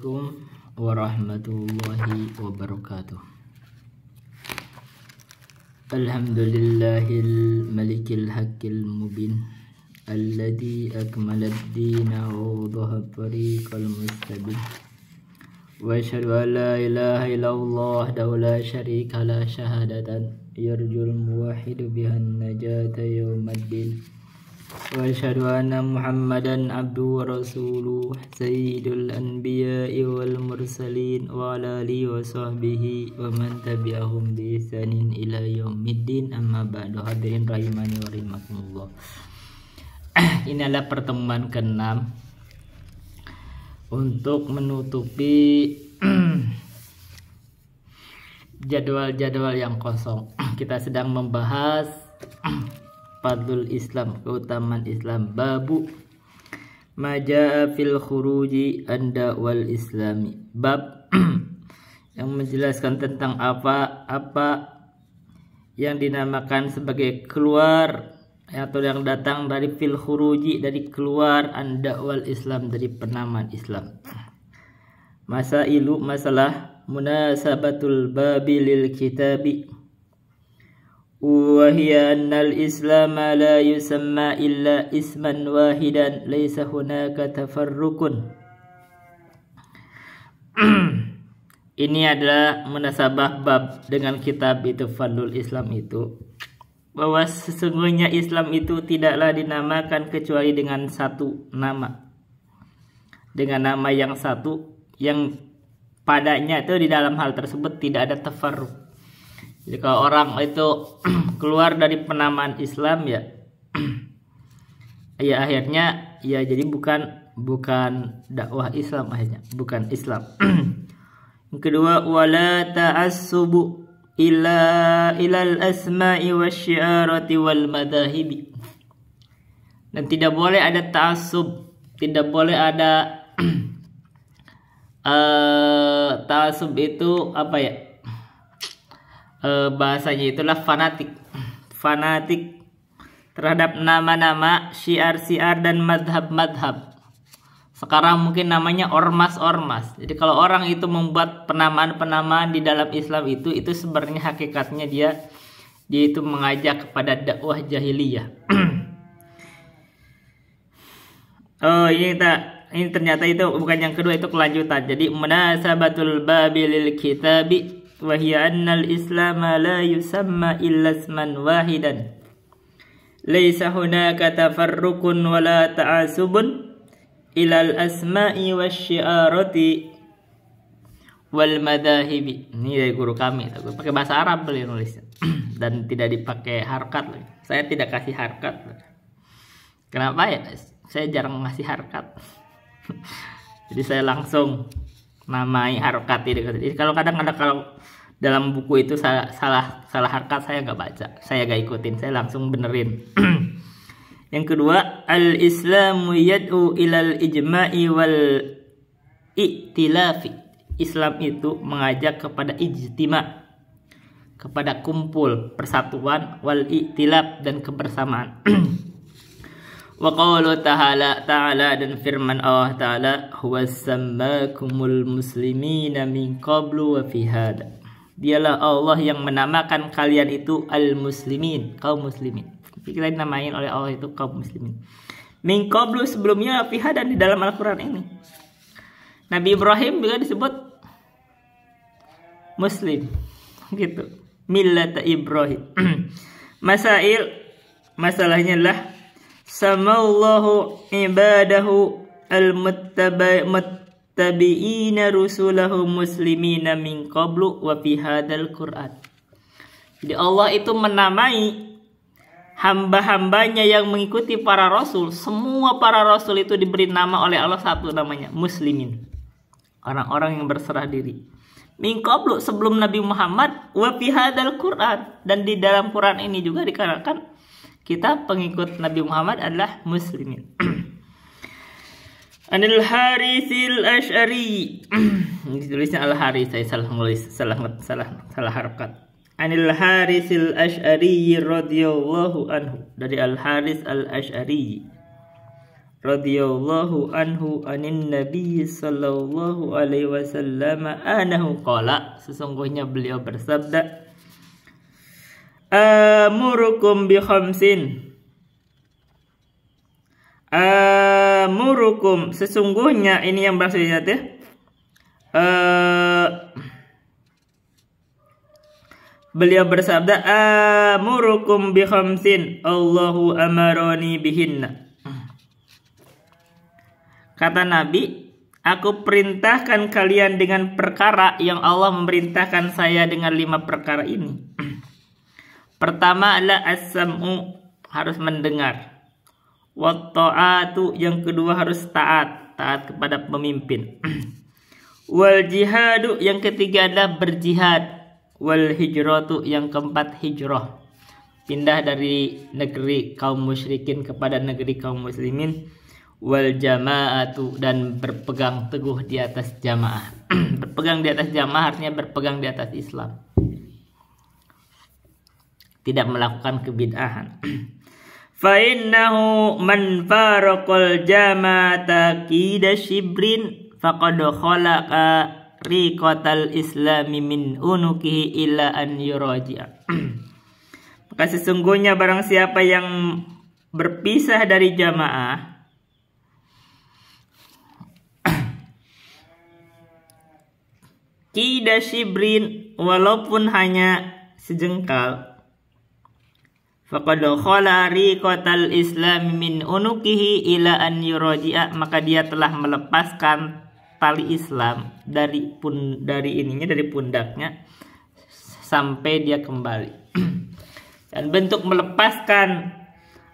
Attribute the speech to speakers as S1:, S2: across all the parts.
S1: Assalamualaikum warahmatullahi wabarakatuh. Alhamdulillahil malikil haqqil mubin alladzi akmalad dina wa wadaha tariqal mustabin. Wa asyhadu an la ilaha illallah wahdahu la syarika la syahadatan yarjul muwahhidu bihan najata yaumaddin. Wa asyhadu anna Muhammadan abduhu wa rasuluhu sayyidul anbiya'i wal mursalin wa ala alihi wa sahbihi wa man tabi'ahum bi ihsanin ila yaumiddin. Amma ba'du, hadirin rahimani wa rahimakumullah. Ini adalah pertemuan ke-6 untuk menutupi jadwal-jadwal yang kosong. Kita sedang membahas Fadlul Islam, keutamaan Islam, babu maja'a fil khuruji anda wal islami, bab yang menjelaskan tentang apa yang dinamakan sebagai keluar atau yang datang dari fil khuruji, dari keluar, anda wal Islam, dari penamaan Islam. Masailu, masalah munasabatul babi lil kitabi wa hiya annal islam la yusamma illa isman wahidan laysa hunaka tafarrukun. Ini adalah munasabah bab dengan kitab itu, Fadlul Islam itu, bahwa sesungguhnya Islam itu tidaklah dinamakan kecuali dengan satu nama, dengan nama yang satu, yang padanya itu di dalam hal tersebut tidak ada tafarruk. Jadi kalau orang itu keluar dari penamaan Islam ya akhirnya ya jadi bukan dakwah Islam, akhirnya bukan Islam. Yang kedua, wala ta'assubu ilal asma'i wasyiarati wal madahibi. Dan tidak boleh ada ta'assub, tidak boleh ada ta'assub itu apa ya? Bahasanya itulah fanatik terhadap nama-nama, syiar-syiar dan madhab-madhab. Sekarang mungkin namanya ormas-ormas. Jadi kalau orang itu membuat penamaan-penamaan di dalam Islam itu sebenarnya hakikatnya dia itu mengajak kepada dakwah jahiliyah. Ini ternyata itu bukan yang kedua, itu kelanjutan. Jadi munasabatul babi lil kitabi wa hiya annal islam la yusamma illa isman wahidan laysa hunaka tafarrukun wala ta'asubun ilal asma'i wasyiarati wal madahibi. Ini dari guru kami, pakai bahasa Arab beliau nulisnya dan tidak dipakai harkat. Saya tidak kasih harkat. Kenapa ya? Saya jarang ngasih harkat. Jadi saya langsung namai harkat. Jadi kalau kadang ada, kalau dalam buku itu salah harkat, saya nggak baca, saya nggak ikutin, saya langsung benerin. Yang kedua, al-islamu yad'u ilal ijma'i wal i'tilafi. Islam itu mengajak kepada ijtima', kepada kumpul, persatuan, wal i'tilaf, dan kebersamaan. Wa qawlu ta'ala dan firman Allah ta'ala, huwa sammakumul muslimina min qablu wa fi hada. Dialah Allah yang menamakan kalian itu al-muslimin, kaum muslimin. Kita dinamain oleh Allah itu kaum muslimin. Min qablu, sebelumnya, fi hada, di dalam Al-Quran ini. Nabi Ibrahim juga disebut muslim, gitu. Millata Ibrahim. Masalahnya lah samallahu ibadahu al-muttabi'ina rusulahu muslimina min qablu wa fi hadal Qur'an. Jadi Allah itu menamai hamba-hambanya yang mengikuti para rasul. Semua para rasul itu diberi nama oleh Allah satu, namanya muslimin, orang-orang yang berserah diri. Min qablu, sebelum Nabi Muhammad, wa fi hadal Qur'an, dan di dalam Quran ini juga dikatakan kita pengikut Nabi Muhammad adalah muslimin. Anil Harisil Asy'ari. Ini tulisnya Al Haris, saya salah nulis, salah harkat. Anil Harisil Asy'ari radhiyallahu anhu, dari Al Haris Al Asy'ari. radhiyallahu anhu anin nabiy sallallahu alaihi wasallam anahu qala, sesungguhnya beliau bersabda, amurukum bi khamsin, amurukum, sesungguhnya ini yang bahasa ingat ya, beliau bersabda, amurukum bi khamsin Allahu amaroni bihinna. Kata Nabi, aku perintahkan kalian dengan perkara yang Allah memerintahkan saya dengan 5 perkara ini. Pertama adalah as-sam'u, harus mendengar. Wa ta'atu, yang kedua harus taat kepada pemimpin. Wal jihadu, yang ketiga adalah berjihad. Wal hijratu, yang keempat hijrah, pindah dari negeri kaum musyrikin kepada negeri kaum muslimin. Wal jama'atu, dan berpegang teguh di atas jamaah. Berpegang di atas jamaah artinya berpegang di atas Islam, tidak melakukan kebid'ahan. Fa innahu man faraqal jama'ata qida shibrin faqad khalaqa riqatal islami min unukihi illa an yuraji'a. Maka sesungguhnya barang siapa yang berpisah dari jamaah, qida shibrin, walaupun hanya sejengkal, faqad khala riqatal islam min unukihi ila an yuraji'a, maka dia telah melepaskan tali Islam dari pundaknya sampai dia kembali. Dan bentuk melepaskan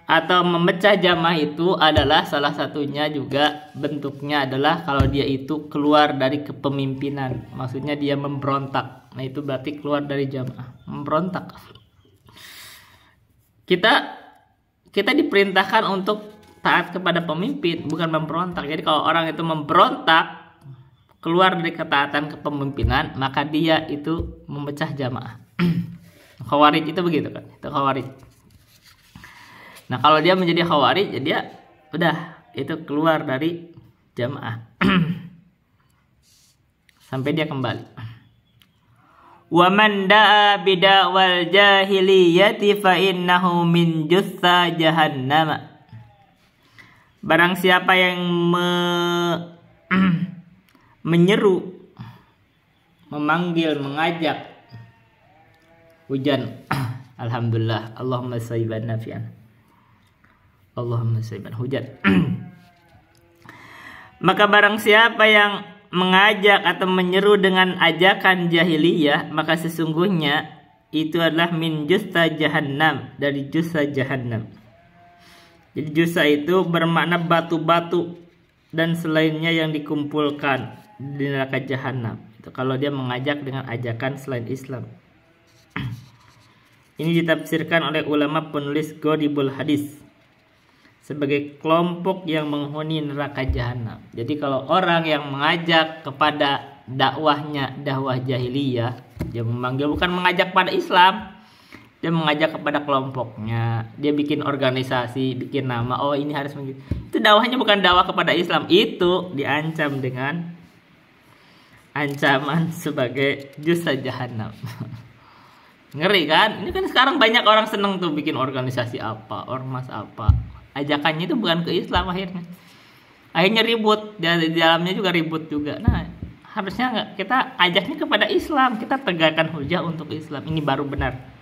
S1: atau memecah jamaah itu adalah salah satunya juga bentuknya adalah kalau dia itu keluar dari kepemimpinan, maksudnya dia memberontak. Nah itu berarti keluar dari jamaah, memberontak. Kita diperintahkan untuk taat kepada pemimpin, bukan memberontak. Jadi kalau orang itu memberontak, keluar dari ketaatan kepemimpinan, maka dia itu memecah jamaah. Khawarij itu begitu kan, itu khawarij. Nah kalau dia menjadi khawarij, ya dia udah itu keluar dari jamaah sampai dia kembali. Wa man da'a bida'wal jahiliyati fa innahu min jutsa jahannam. Barang siapa yang menyeru, memanggil, mengajak hujan, alhamdulillah, Allahumma sayyiban nafi'an, Allahumma sayyiban hujan. Maka barang siapa yang mengajak atau menyeru dengan ajakan jahiliyah, maka sesungguhnya itu adalah min justa jahannam, dari justa jahannam. Jadi justa itu bermakna batu-batu dan selainnya yang dikumpulkan di neraka jahannam. Itu kalau dia mengajak dengan ajakan selain Islam. Ini ditafsirkan oleh ulama penulis Gharibul Hadis sebagai kelompok yang menghuni neraka jahanam. Jadi kalau orang yang mengajak kepada dakwahnya dakwah jahiliyah, dia memanggil, bukan mengajak pada Islam, dia mengajak kepada kelompoknya, dia bikin organisasi, bikin nama, oh ini harus begitu. Itu dakwahnya bukan dakwah kepada Islam, itu diancam dengan ancaman sebagai justa jahanam. Ngeri kan? Ini kan sekarang banyak orang seneng tuh bikin organisasi apa, ormas apa. Ajakannya itu bukan ke Islam akhirnya ribut, di dalamnya juga ribut juga. Nah harusnya kita ajaknya kepada Islam, kita tegakkan hujah untuk Islam, ini baru benar.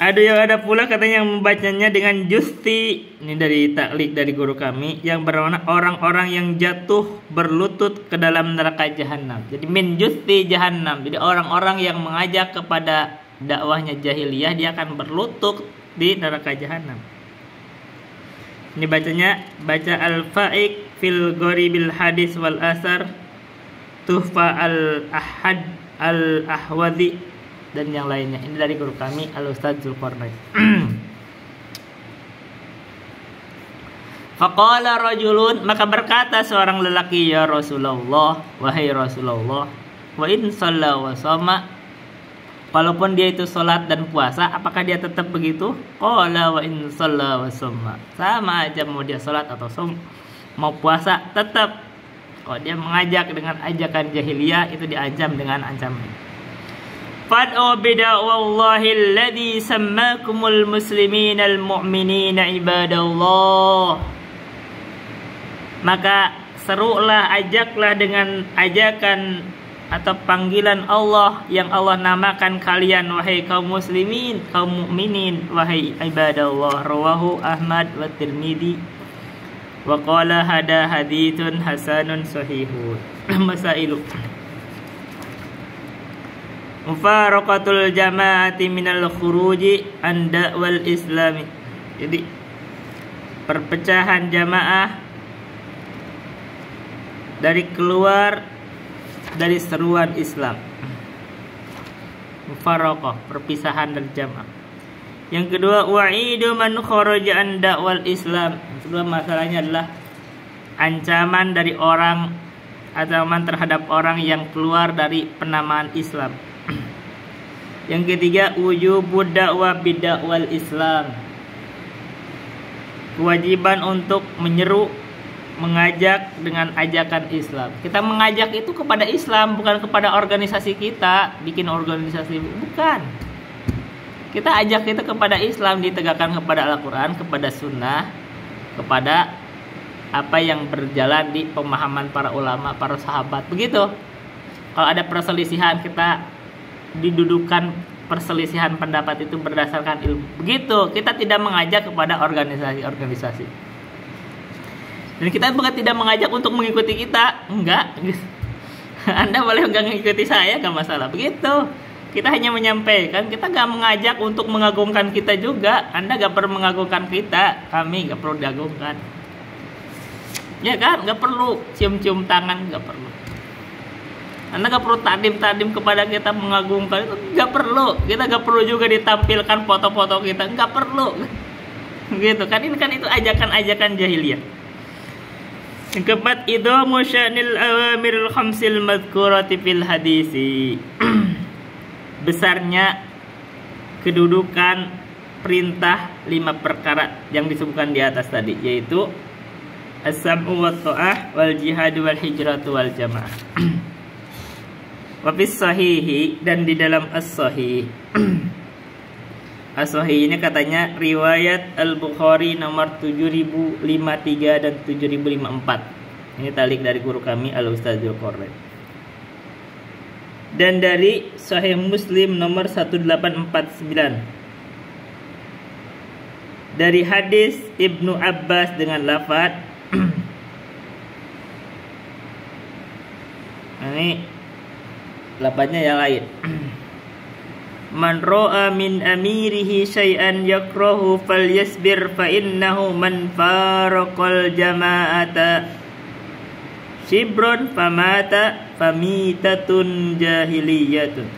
S1: Ada pula katanya yang membacanya dengan justi, ini dari taklik dari guru kami, yang bermakna orang-orang yang jatuh berlutut ke dalam neraka jahanam. Jadi min justi jahannam, jadi orang-orang yang mengajak kepada dakwahnya jahiliyah, dia akan berlutut di neraka jahanam. Ini baca al-Fa'iq fil Gharibil Hadis wal Asar, Tuhfa al-Ahad al-Ahwadhi, dan yang lainnya. Ini dari guru kami Al-Ustaz Zulkarnain. Faqala rajulun, maka berkata seorang lelaki, ya Rasulullah, wahai Rasulullah, wa in shalla wa sama, walaupun dia itu sholat dan puasa, apakah dia tetap begitu? Qala wa in shalla wa summa. Sama aja mau dia sholat atau mau puasa tetap. Kalau dia mengajak dengan ajakan jahiliyah, itu diancam dengan ancaman. Fad'u bida'wallahi alladhi sammakumul muslimin al-mu'minina ibadallah. Maka serulah, ajaklah dengan ajakan atau panggilan Allah yang Allah namakan kalian, wahai kaum muslimin, kaum mukminin, wahai ibadallah. Rawahu Ahmad wa Tirmidzi wa qala hada haditsun hasanun sahihun. Masailu mufaraqatul jama'ati minal khuruji an da'wal islami. Jadi perpecahan jamaah dari keluar dari seruan Islam. Mufaraqah, perpisahan dari jamaah. Yang kedua, wa'idu man kharaja an da'wal Islam. Yang kedua masalahnya adalah ancaman dari orang, ancaman terhadap orang yang keluar dari penamaan Islam. Yang ketiga, wujubud da'wah bid'awal Islam. Kewajiban untuk menyeru, mengajak dengan ajakan Islam. Kita mengajak itu kepada Islam, bukan kepada organisasi kita, bikin organisasi, bukan. Kita ajak itu kepada Islam, ditegakkan kepada Al-Quran, kepada Sunnah, kepada apa yang berjalan di pemahaman para ulama, para sahabat. Begitu. Kalau ada perselisihan, kita didudukan perselisihan pendapat itu berdasarkan ilmu. Begitu. Kita tidak mengajak kepada organisasi-organisasi. Dan kita bukan tidak mengajak untuk mengikuti kita, enggak. Anda boleh enggak mengikuti saya, enggak masalah. Begitu. Kita hanya menyampaikan, kita enggak mengajak untuk mengagungkan kita juga. Anda enggak perlu mengagungkan kita, kami enggak perlu diagungkan. Ya kan, enggak perlu cium-cium tangan, enggak perlu. Anda enggak perlu tadim-tadim kepada kita mengagungkan, itu enggak perlu. Kita enggak perlu juga ditampilkan foto-foto kita, enggak perlu. Gitu kan, ini kan itu ajakan-ajakan jahiliyah. Yang keempat, idhamu sya'nil awamiril khamsil madhkurati fil hadisi. Besarnya kedudukan perintah 5 perkara yang disebutkan di atas tadi, yaitu as-sam'u wa ta'ah wal jihad wal hijratu wal jamaah. Wa fis sahihi, dan di dalam as-sahih. As-sahih ini katanya riwayat Al-Bukhari nomor 7053 dan 7054. Ini talik dari guru kami Al-Ustadzul Qorre. Dan dari Sahih Muslim nomor 1849. Dari hadis Ibnu Abbas dengan lafaz ini lafaznya yang lain. Man ra'a min amirihi syai'an yakrahu falyasbir fa innahu man faraqal jama'ata shibron famata famitatun jahiliyatun.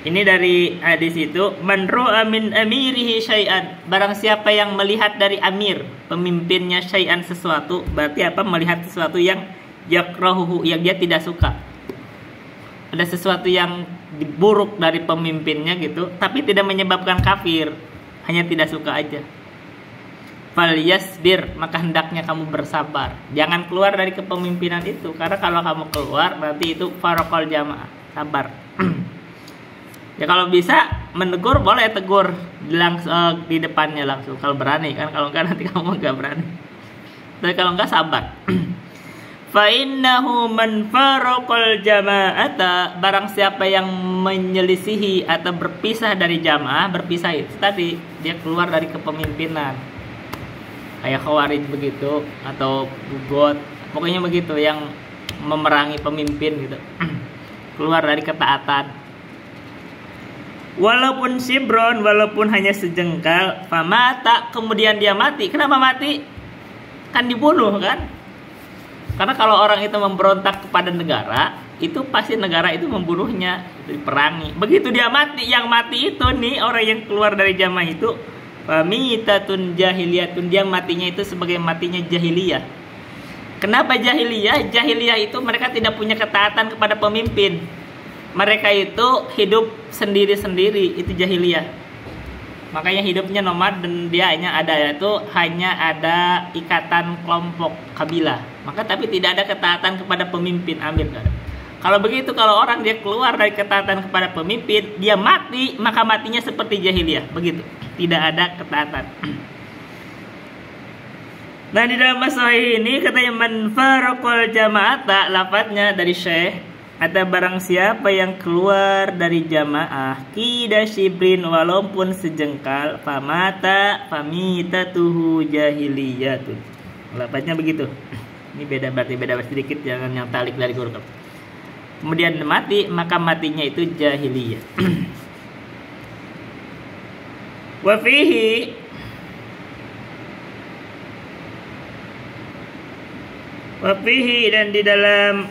S1: Ini dari hadis itu, man ra'a min amirihi syai'an, barang siapa yang melihat dari amir, pemimpinnya, syai'an sesuatu, berarti apa? Melihat sesuatu yang yakrahu, yang dia tidak suka. Ada sesuatu yang buruk dari pemimpinnya gitu, tapi tidak menyebabkan kafir, hanya tidak suka aja. Falyasbir, maka hendaknya kamu bersabar. Jangan keluar dari kepemimpinan itu, karena kalau kamu keluar berarti itu faraqal jamaah, sabar. Ya kalau bisa menegur boleh tegur di depannya langsung, kalau berani kan, kalau enggak nanti kamu enggak berani. Tapi kalau enggak sabar. Fa innahu man faraqal jama'ata, barang siapa yang menyelisihi atau berpisah dari jamaah, berpisah itu tadi dia keluar dari kepemimpinan. Kayak Khawarij begitu, atau Bugot, pokoknya begitu, yang memerangi pemimpin gitu. Keluar dari ketaatan. Walaupun sibron, walaupun hanya sejengkal, famata, kemudian dia mati. Kenapa mati? Kan dibunuh kan? Karena kalau orang itu memberontak kepada negara, itu pasti negara itu membunuhnya, diperangi. Begitu dia mati, yang mati itu nih, orang yang keluar dari jamaah itu, famitatun jahiliyatun, dia matinya itu sebagai matinya jahiliyah. Kenapa jahiliyah? Jahiliyah itu mereka tidak punya ketaatan kepada pemimpin. Mereka itu hidup sendiri-sendiri, itu jahiliyah. Makanya hidupnya nomad dan dia hanya ada ikatan kelompok kabilah. Maka tapi tidak ada ketaatan kepada pemimpin, amir. Kalau begitu, kalau orang dia keluar dari ketaatan kepada pemimpin, dia mati, maka matinya seperti jahiliyah. Begitu. Tidak ada ketaatan. Nah, di dalam sahih ini katanya man faraqal jama'ata, lafadznya dari Syekh, ada barang siapa yang keluar dari jamaah kida shibrin, walaupun sejengkal, famitatuhu jahiliyatun. Lafadznya begitu. Ini beda, berarti beda sedikit, jangan yang talik dari huruf. Kemudian mati, maka matinya itu jahiliyah. Wa fihi dan di dalam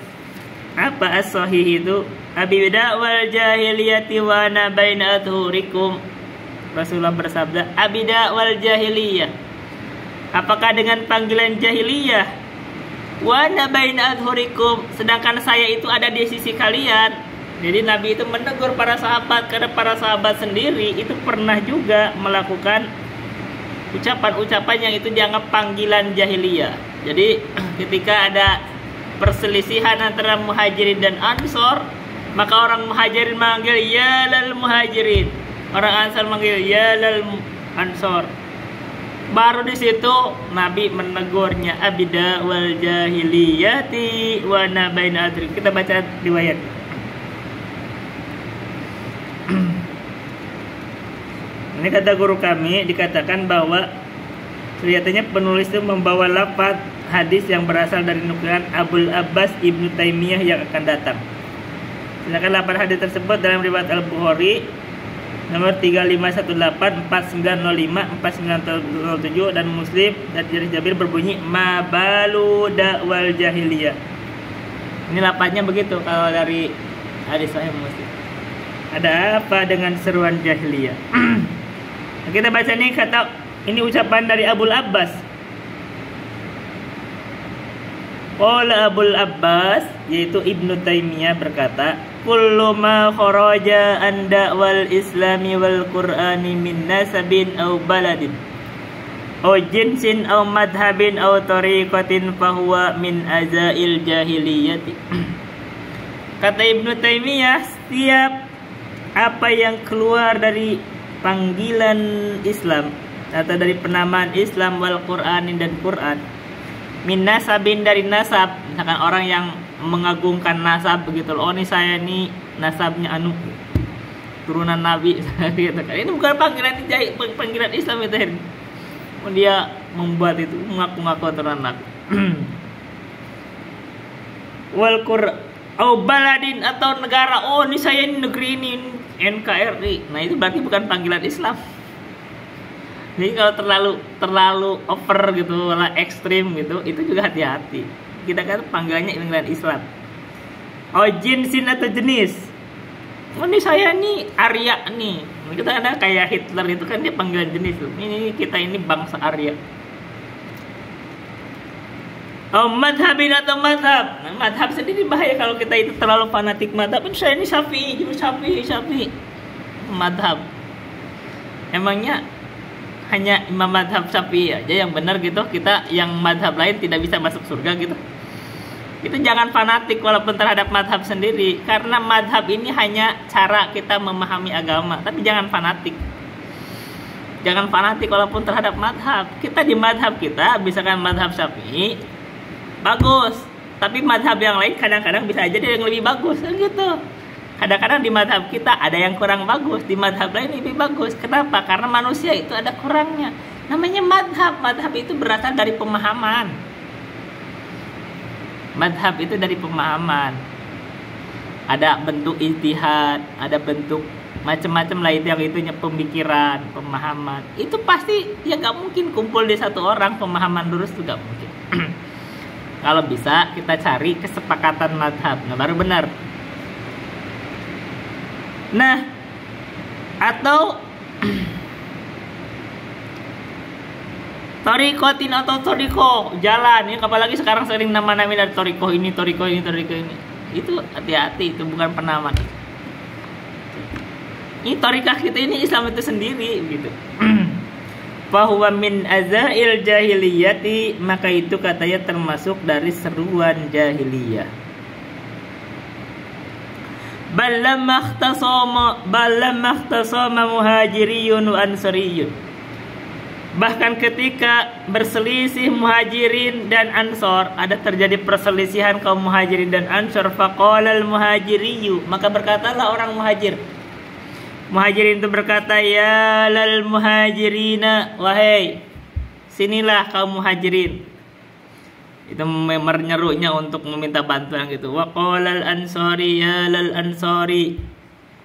S1: apa as-sahih itu, abida wal jahiliyati wa ana baina adhurikum. Rasulullah bersabda, abida wal jahiliyah. Apakah dengan panggilan jahiliyah? Wa ana baina adhurikum, sedangkan saya itu ada di sisi kalian. Jadi Nabi itu menegur para sahabat karena para sahabat sendiri itu pernah juga melakukan ucapan-ucapan yang itu dianggap panggilan jahiliyah. Jadi ketika ada perselisihan antara muhajirin dan ansor, maka orang muhajirin manggil ya lal muhajirin, orang ansor manggil ya lal ansor. Baru di situ Nabi menegurnya, abida wal jahiliyati wa na baina adri. Kita baca riwayat. Ini kata guru kami, dikatakan bahwa kelihatannya penulis itu membawa lafaz hadis yang berasal dari nukilan Abul Abbas Ibnu Taimiyah yang akan datang. Sedangkan lafaz hadis tersebut dalam riwayat Al-Bukhari nomor 3518, 4905, 4907 dan Muslim dari Jabir berbunyi ma balu da'wal jahiliyah. Ini lafaznya begitu kalau dari hadis sahih Muslim. Ada apa dengan seruan jahiliyah? Kita baca ini ini ucapan dari Abul Abbas. Qala Abul Abbas, yaitu Ibnu Taimiyah berkata, kullu ma kharaja an da'wal islami wal qur'ani min nasabin aw baladin aw jinsin aw madhabin aw tariqatin fahuwa min azail jahiliyati. Kata Ibnu Taimiyah, setiap apa yang keluar dari panggilan Islam atau dari penamaan Islam wal Qur'ani dan Quran, min nasabin dari nasab, misalkan orang yang mengagungkan nasab begitu loh. Oh, ini saya ini nasabnya turunan Nabi gitu kan. Ini bukan panggilan Islam itu. Dia membuat itu mengaku-ngaku turunan Nabi. Wal Qur'an au baladin, atau negara. Oh, ini saya ini negeri ini NKRI. Nah, itu berarti bukan panggilan Islam. Jadi kalau terlalu over gitu, lah ekstrim gitu, itu juga hati-hati. Kita kan panggilannya panggilan Islam. Oh, jinsin atau jenis. Oh, ini saya nih Arya nih. Kita ada kayak Hitler itu kan dia panggilan jenis tuh. Ini kita ini bangsa Arya. Oh, madhabin atau madhab. Nah, madhab sendiri bahaya kalau kita itu terlalu fanatik madhab. Saya ini Syafi'i. Madhab. Emangnya hanya imam madhab Syafi'i aja yang benar gitu, kita yang madhab lain tidak bisa masuk surga gitu? Itu jangan fanatik walaupun terhadap madhab sendiri, karena madhab ini hanya cara kita memahami agama, tapi jangan fanatik. Jangan fanatik walaupun terhadap madhab. Kita di madhab kita, misalkan madhab Syafi'i bagus, tapi madhab yang lain kadang-kadang bisa aja dia yang lebih bagus kan gitu. Kadang-kadang di madhab kita ada yang kurang bagus, di madhab lain lebih bagus. Kenapa? Karena manusia itu ada kurangnya. Namanya madhab. Madhab itu berasal dari pemahaman. Madhab itu dari pemahaman. Ada bentuk ijtihad, ada bentuk macam-macam lah itu yang itunya pemikiran, pemahaman. Itu pasti ya gak mungkin kumpul di satu orang pemahaman lurus itu gak mungkin. Kalau bisa kita cari kesepakatan madhab, nah baru benar. Nah, atau Torikotin atau toriko jalan ya, apalagi sekarang sering nama-nama dari toriko ini, toriko ini, toriko ini. Itu hati-hati, itu bukan penamaan. Ini torikah kita ini Islam itu sendiri gitu. Fahuwa min azail jahiliyati, maka itu katanya termasuk dari seruan jahiliyah. Balamma ikhtasama muhajiriyun wa ansariyun. Bahkan ketika berselisih muhajirin dan ansor, ada terjadi perselisihan kaum muhajirin dan ansor, faqalal muhajiriyu, maka berkatalah orang muhajir. Muhajirin itu berkata, ya lal muhajirina, wahai sinilah kaum muhajirin. Itu menyerunya untuk meminta bantuan gitu. Wa qalal ansori, ya lal ansori,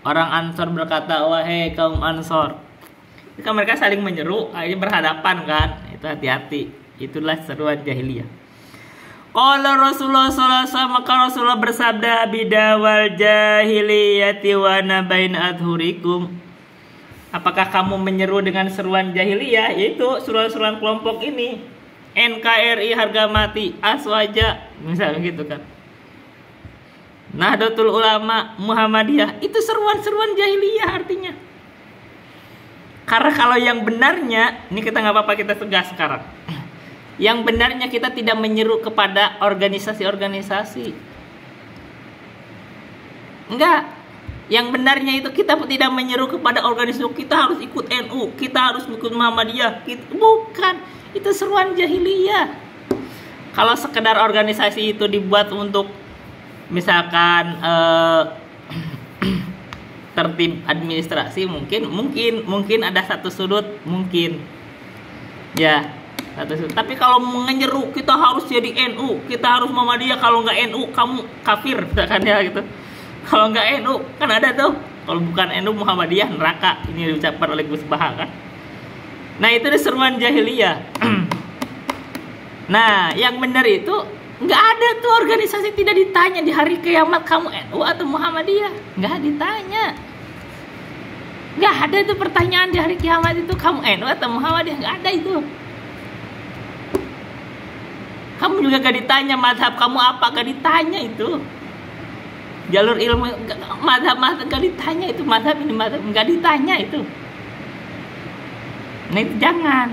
S1: orang ansor berkata, wahai kaum ansor. Kan mereka saling menyeru, akhirnya berhadapan kan. Itu hati-hati. Itulah seruan jahiliyah. Qala Rasulullah sallallahu alaihi wasallam, maka Rasulullah bersabda, bidawal jahiliyati wa nabain adhurikum. Apakah kamu menyeru dengan seruan jahiliyah? Yaitu seruan-seruan kelompok ini. NKRI harga mati, Aswaja, misalnya gitu kan. Nahdlatul Ulama, Muhammadiyah, itu seruan-seruan jahiliyah artinya. Karena kalau yang benarnya, ini kita nggak apa-apa kita tegas sekarang. Yang benarnya kita tidak menyeru kepada organisasi-organisasi. Enggak. Yang benarnya itu kita tidak menyeru kepada organisasi. Kita harus ikut NU, kita harus ikut Muhammadiyah. Bukan. Itu seruan jahiliyah. Kalau sekedar organisasi itu dibuat untuk misalkan tertib administrasi, mungkin ada satu sudut, mungkin ya satu sudut. Tapi kalau menyeru kita harus jadi NU, kita harus Muhammadiyah, kalau nggak NU kamu kafir, kan ya gitu. Kalau nggak NU kan ada tuh, kalau bukan NU Muhammadiyah neraka, ini diucapkan oleh Gus Baha kan. Nah itu seruan jahiliyah. Nah yang benar itu nggak ada tuh organisasi, tidak ditanya di hari kiamat kamu NU atau Muhammadiyah, nggak ditanya. Nggak ada itu pertanyaan di hari kiamat itu kamu NU atau Muhammadiyah, nggak ada itu. Kamu juga gak ditanya mazhab kamu apa, gak ditanya itu. Jalur ilmu mazhab gak ditanya itu, mazhab ini mazhab gak ditanya itu. Nah itu jangan.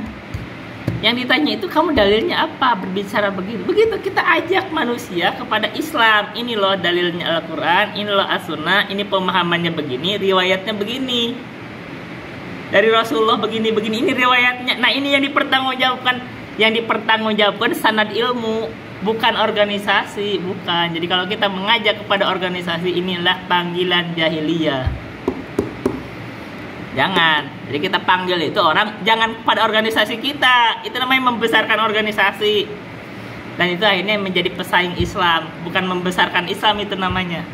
S1: Yang ditanya itu kamu dalilnya apa, berbicara begitu. Begitu kita ajak manusia kepada Islam. Ini loh dalilnya Al-Quran, ini loh As-Sunnah, ini pemahamannya begini, riwayatnya begini. Dari Rasulullah begini-begini, ini riwayatnya. Nah ini yang dipertanggungjawabkan. Yang dipertanggungjawabkan sanad ilmu, bukan organisasi, bukan. Jadi kalau kita mengajak kepada organisasi, inilah panggilan jahiliyah. Jangan. Jadi kita panggil itu orang, jangan pada organisasi kita. Itu namanya membesarkan organisasi. Dan itu akhirnya menjadi pesaing Islam, bukan membesarkan Islam itu namanya.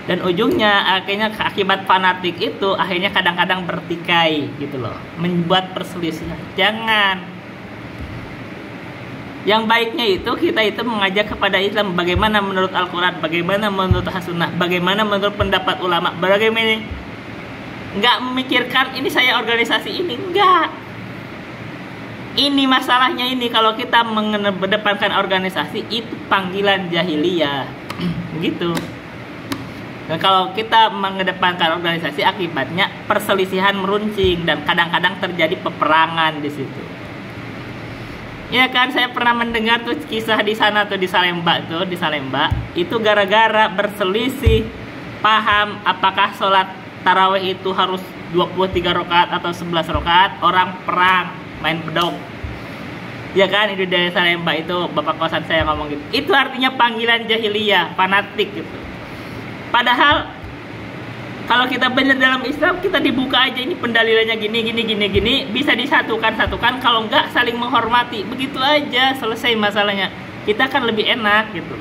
S1: Dan ujungnya akhirnya akibat fanatik itu akhirnya kadang-kadang bertikai gitu loh, membuat perselisihan. Jangan. Yang baiknya itu kita itu mengajak kepada Islam, bagaimana menurut Al-Quran, bagaimana menurut As-Sunnah, bagaimana menurut pendapat ulama, bagaimana. Nggak memikirkan ini saya organisasi ini, enggak. Ini masalahnya ini, kalau kita mengedepankan organisasi itu panggilan jahiliyah, gitu. Dan kalau kita mengedepankan organisasi, akibatnya perselisihan meruncing dan kadang-kadang terjadi peperangan di situ. Ya kan, saya pernah mendengar tuh kisah di sana tuh di Salemba tuh, di Salemba itu gara-gara berselisih paham apakah sholat tarawih itu harus 23 rakaat atau 11 rakaat, orang perang main bedog. Ya kan, itu dari Salemba itu bapak kosan saya ngomong gitu. Itu artinya panggilan jahiliyah, fanatik gitu. Padahal kalau kita benar dalam Islam, kita dibuka aja ini pendalilannya gini, bisa disatukan. Kalau enggak saling menghormati, begitu aja selesai masalahnya. Kita kan lebih enak gitu.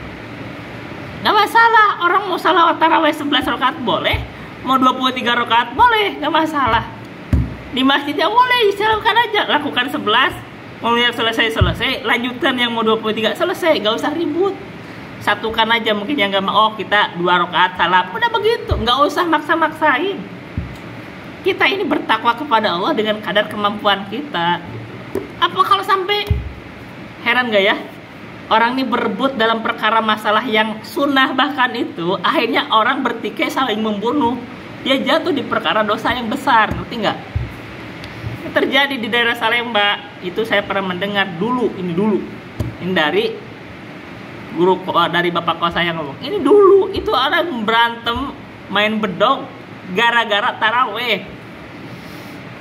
S1: Nggak masalah, orang mau salawat tarawih 11 rakaat boleh, mau 23 rakaat boleh, nggak masalah. Di masjidnya boleh, silakan aja, lakukan 11, mau lihat selesai, lanjutkan yang mau 23 selesai, nggak usah ribut. Satukan aja, mungkin yang nggak mau, kita 2 rakaat salam, udah begitu, nggak usah maksa-maksain. Kita ini bertakwa kepada Allah dengan kadar kemampuan kita. Apa kalau sampai, heran gak ya? Orang ini berebut dalam perkara masalah yang sunnah bahkan itu, akhirnya orang bertikai saling membunuh. Dia jatuh di perkara dosa yang besar, ngerti nggak? Terjadi di daerah Salemba, itu saya pernah mendengar dulu. Ini dari guru, dari bapak kos saya ngomong. Ini dulu, itu orang berantem, main bedog, gara-gara taraweh.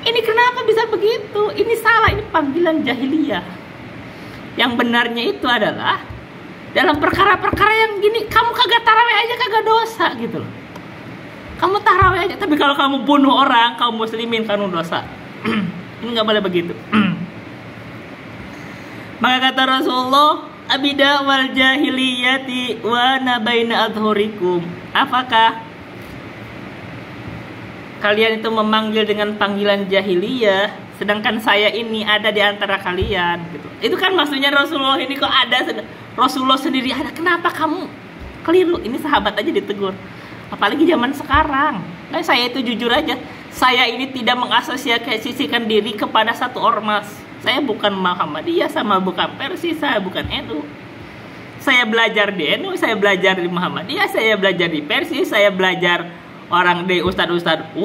S1: Ini kenapa bisa begitu? Ini salah, ini panggilan jahiliyah. Yang benarnya itu adalah dalam perkara-perkara yang gini, kamu kagak tarawih aja kagak dosa gitu loh. Kamu tarawih aja, tapi kalau kamu bunuh orang, kaum muslimin, kamu dosa. Ini nggak boleh begitu. Maka kata Rasulullah, abida wal jahiliyati wa nabaina adhurikum. Apakah kalian itu memanggil dengan panggilan jahiliyah, sedangkan saya ini ada di antara kalian gitu. Itu kan maksudnya Rasulullah ini kok ada, Rasulullah sendiri ada. Kenapa kamu keliru? Ini sahabat aja ditegur. Apalagi zaman sekarang. Nah, saya itu jujur aja, saya ini tidak mengasosiasikan diri kepada satu ormas. Saya bukan Muhammadiyah, sama bukan Persis, saya bukan NU. Saya belajar di NU, saya belajar di Muhammadiyah, saya belajar di Persis, saya belajar orang dari ustadz-ustadz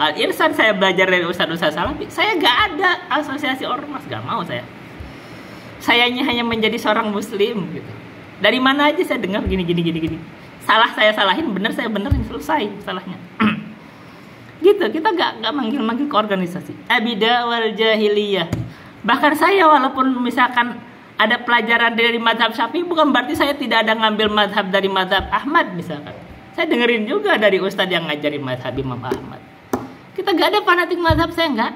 S1: Al-Irsan, saya belajar dari ustadz-ustadz Salafi. Saya gak ada asosiasi ormas, gak mau saya. Sayanya hanya menjadi seorang muslim gitu. Dari mana aja saya dengar gini. Salah saya salahin, benar saya benerin, selesai salahnya. Gitu, kita gak manggil-manggil ke organisasi. Abida wal jahiliyah. Bahkan saya walaupun misalkan ada pelajaran dari mazhab Syafi'i, bukan berarti saya tidak ada ngambil mazhab dari mazhab Ahmad misalkan. Saya dengerin juga dari ustadz yang ngajarin mazhab Imam Ahmad. Kita gak ada fanatik mazhab, saya enggak.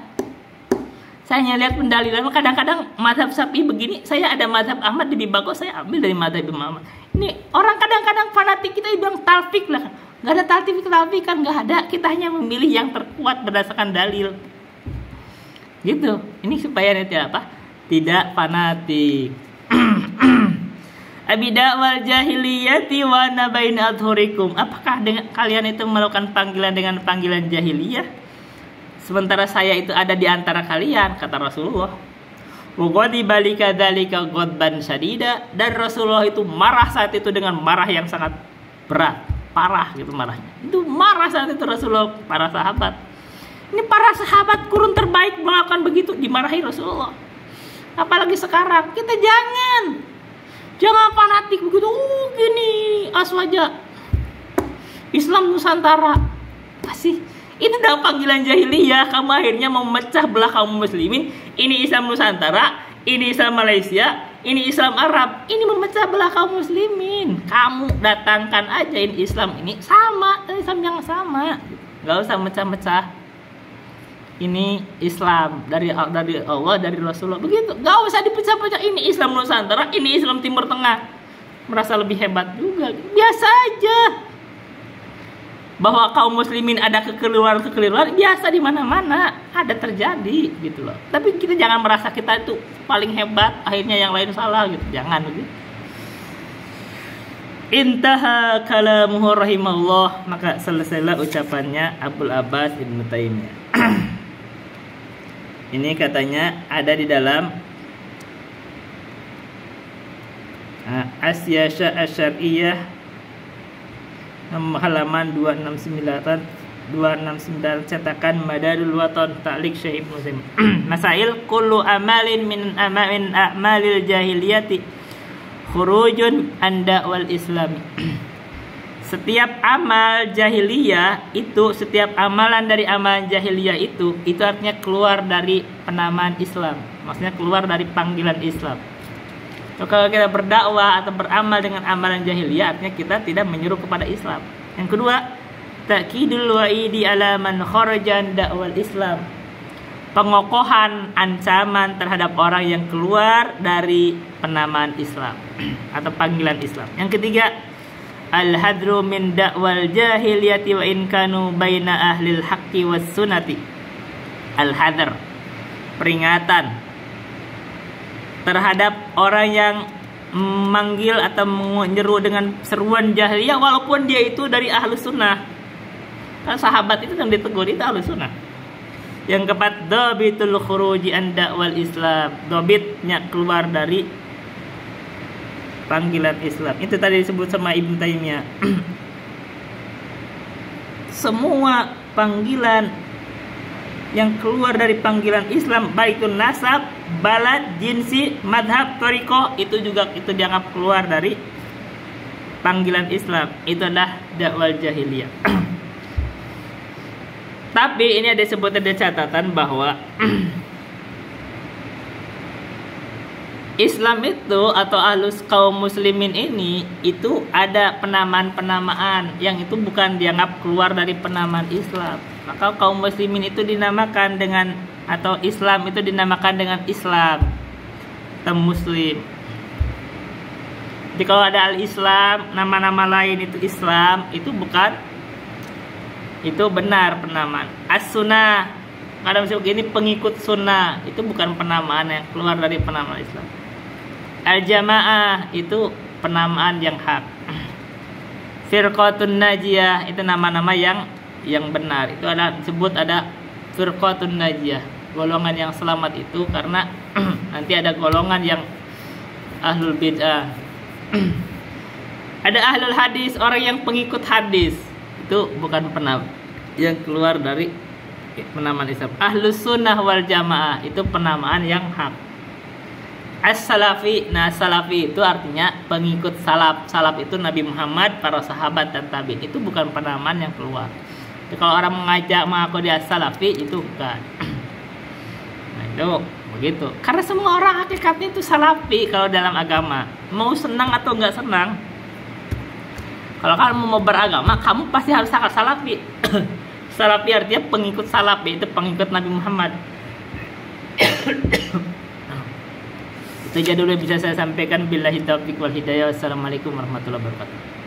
S1: Saya hanya lihat pendalilan. Kadang-kadang mazhab Syafi'i begini, saya ada mazhab Ahmad di Bibago, saya ambil dari mazhab Imam Ahmad. Ini orang kadang-kadang fanatik kita bilang talfik lah. Gak ada talfik kan, gak ada. Kita hanya memilih yang terkuat berdasarkan dalil. Gitu. Ini supaya nanti apa? Tidak fanatik. Abida wal jahiliyati wa nabain adhurikum. Apakah kalian itu melakukan panggilan dengan panggilan jahiliyah, sementara saya itu ada di antara kalian, kata Rasulullah. Waqadi balika dzalika ghadban syadida, dan Rasulullah itu marah saat itu dengan marah yang sangat berat, parah gitu marahnya. Itu marah saat itu Rasulullah, para sahabat. Ini para sahabat kurun terbaik melakukan begitu, dimarahi Rasulullah. Apalagi sekarang, kita jangan fanatik begitu. Gini aswaja Islam Nusantara pasti itu dalam panggilan jahiliyah. Kamu akhirnya memecah belah kaum muslimin. Ini Islam Nusantara, ini Islam Malaysia, ini Islam Arab. Ini memecah belah kaum muslimin. Kamu datangkan aja ini Islam ini sama, Islam yang sama. Gak usah mecah-mecah. Ini Islam dari Allah, dari Rasulullah. Begitu. Gak usah dipecah-pecah. Ini Islam Nusantara, ini Islam Timur Tengah. Merasa lebih hebat juga. Biasa aja. Bahwa kaum muslimin ada kekeliruan biasa di mana-mana. Ada terjadi gitu loh. Tapi kita jangan merasa kita itu paling hebat, akhirnya yang lain salah gitu. Jangan begitu. Intaha kalamuhu rahimahullah. Maka selesailah ucapannya Abul Abbas Ibnu Taimiyah. Ini katanya ada di dalam As-Siyasah Asy-Syar'iyyah halaman 269 cetakan Madarul Waton Ta'liq Syekh Ibnu Utsaimin. Masail kullu amalin min a'malil jahiliyati khurujun an da'wal islami. Setiap amal jahiliyah itu, setiap amalan dari amalan jahiliyah itu artinya keluar dari penamaan Islam. Maksudnya keluar dari panggilan Islam. So, kalau kita berdakwah atau beramal dengan amalan jahiliyah, artinya kita tidak menyeru kepada Islam. Yang kedua, ta'kidul wa'idi ala man kharajan da'wal Islam. Pengokohan ancaman terhadap orang yang keluar dari penamaan Islam atau panggilan Islam. Yang ketiga, al-hadru min da'wal jahiliyati wa in kanu baina ahlil haqqi was sunnati. Al-hadr, peringatan terhadap orang yang memanggil atau menyeru dengan seruan jahiliyah walaupun dia itu dari ahlu sunnah. Kan sahabat itu yang ditegur itu ahlu sunnah. Yang keempat, dhabitul khuruji an da'wal Islam. Dhabitnya keluar dari panggilan Islam. Itu tadi disebut sama Ibnu Taimiyah. Semua panggilan yang keluar dari panggilan Islam, baik itu nasab, balad, jinsi, madhab, thariqah, itu juga itu dianggap keluar dari panggilan Islam. Itu adalah dakwal jahiliyah. Tapi ini ada disebut, ada catatan bahwa Islam itu atau ahlus kaum muslimin ini itu ada penamaan-penamaan yang itu bukan dianggap keluar dari penamaan Islam. Maka kaum muslimin itu dinamakan dengan, atau Islam itu dinamakan dengan Islam atau Muslim. Jadi kalau ada al-Islam, nama-nama lain itu Islam, itu bukan, itu benar penamaan. As-Sunnah, kadang disebut ini pengikut sunnah, itu bukan penamaan yang keluar dari penamaan Islam. Al-Jamaah itu penamaan yang hak. Firqatun Najiyah itu nama-nama yang benar. Itu ada disebut ada Firqatun Najiyah, golongan yang selamat itu karena nanti ada golongan yang ahlul bid'ah. Ada ahlul hadis, orang yang pengikut hadis. Itu bukan penamaan yang keluar dari penamaan Islam. Ahlus sunnah wal jamaah itu penamaan yang hak. As-salafi, nah salafi itu artinya pengikut salaf. Salaf itu Nabi Muhammad, para sahabat dan tabi'in. Itu bukan penamaan yang keluar. Jadi kalau orang mengajak mengaku dia salafi, itu bukan. Nah itu begitu. Karena semua orang hakikatnya itu salafi kalau dalam agama. Mau senang atau enggak senang, kalau kamu mau beragama, kamu pasti harus salafi. Salafi artinya pengikut salafi, itu pengikut Nabi Muhammad. Itu aja dulu yang bisa saya sampaikan. Billahi taufiq wal hidayah. Wassalamualaikum warahmatullahi wabarakatuh.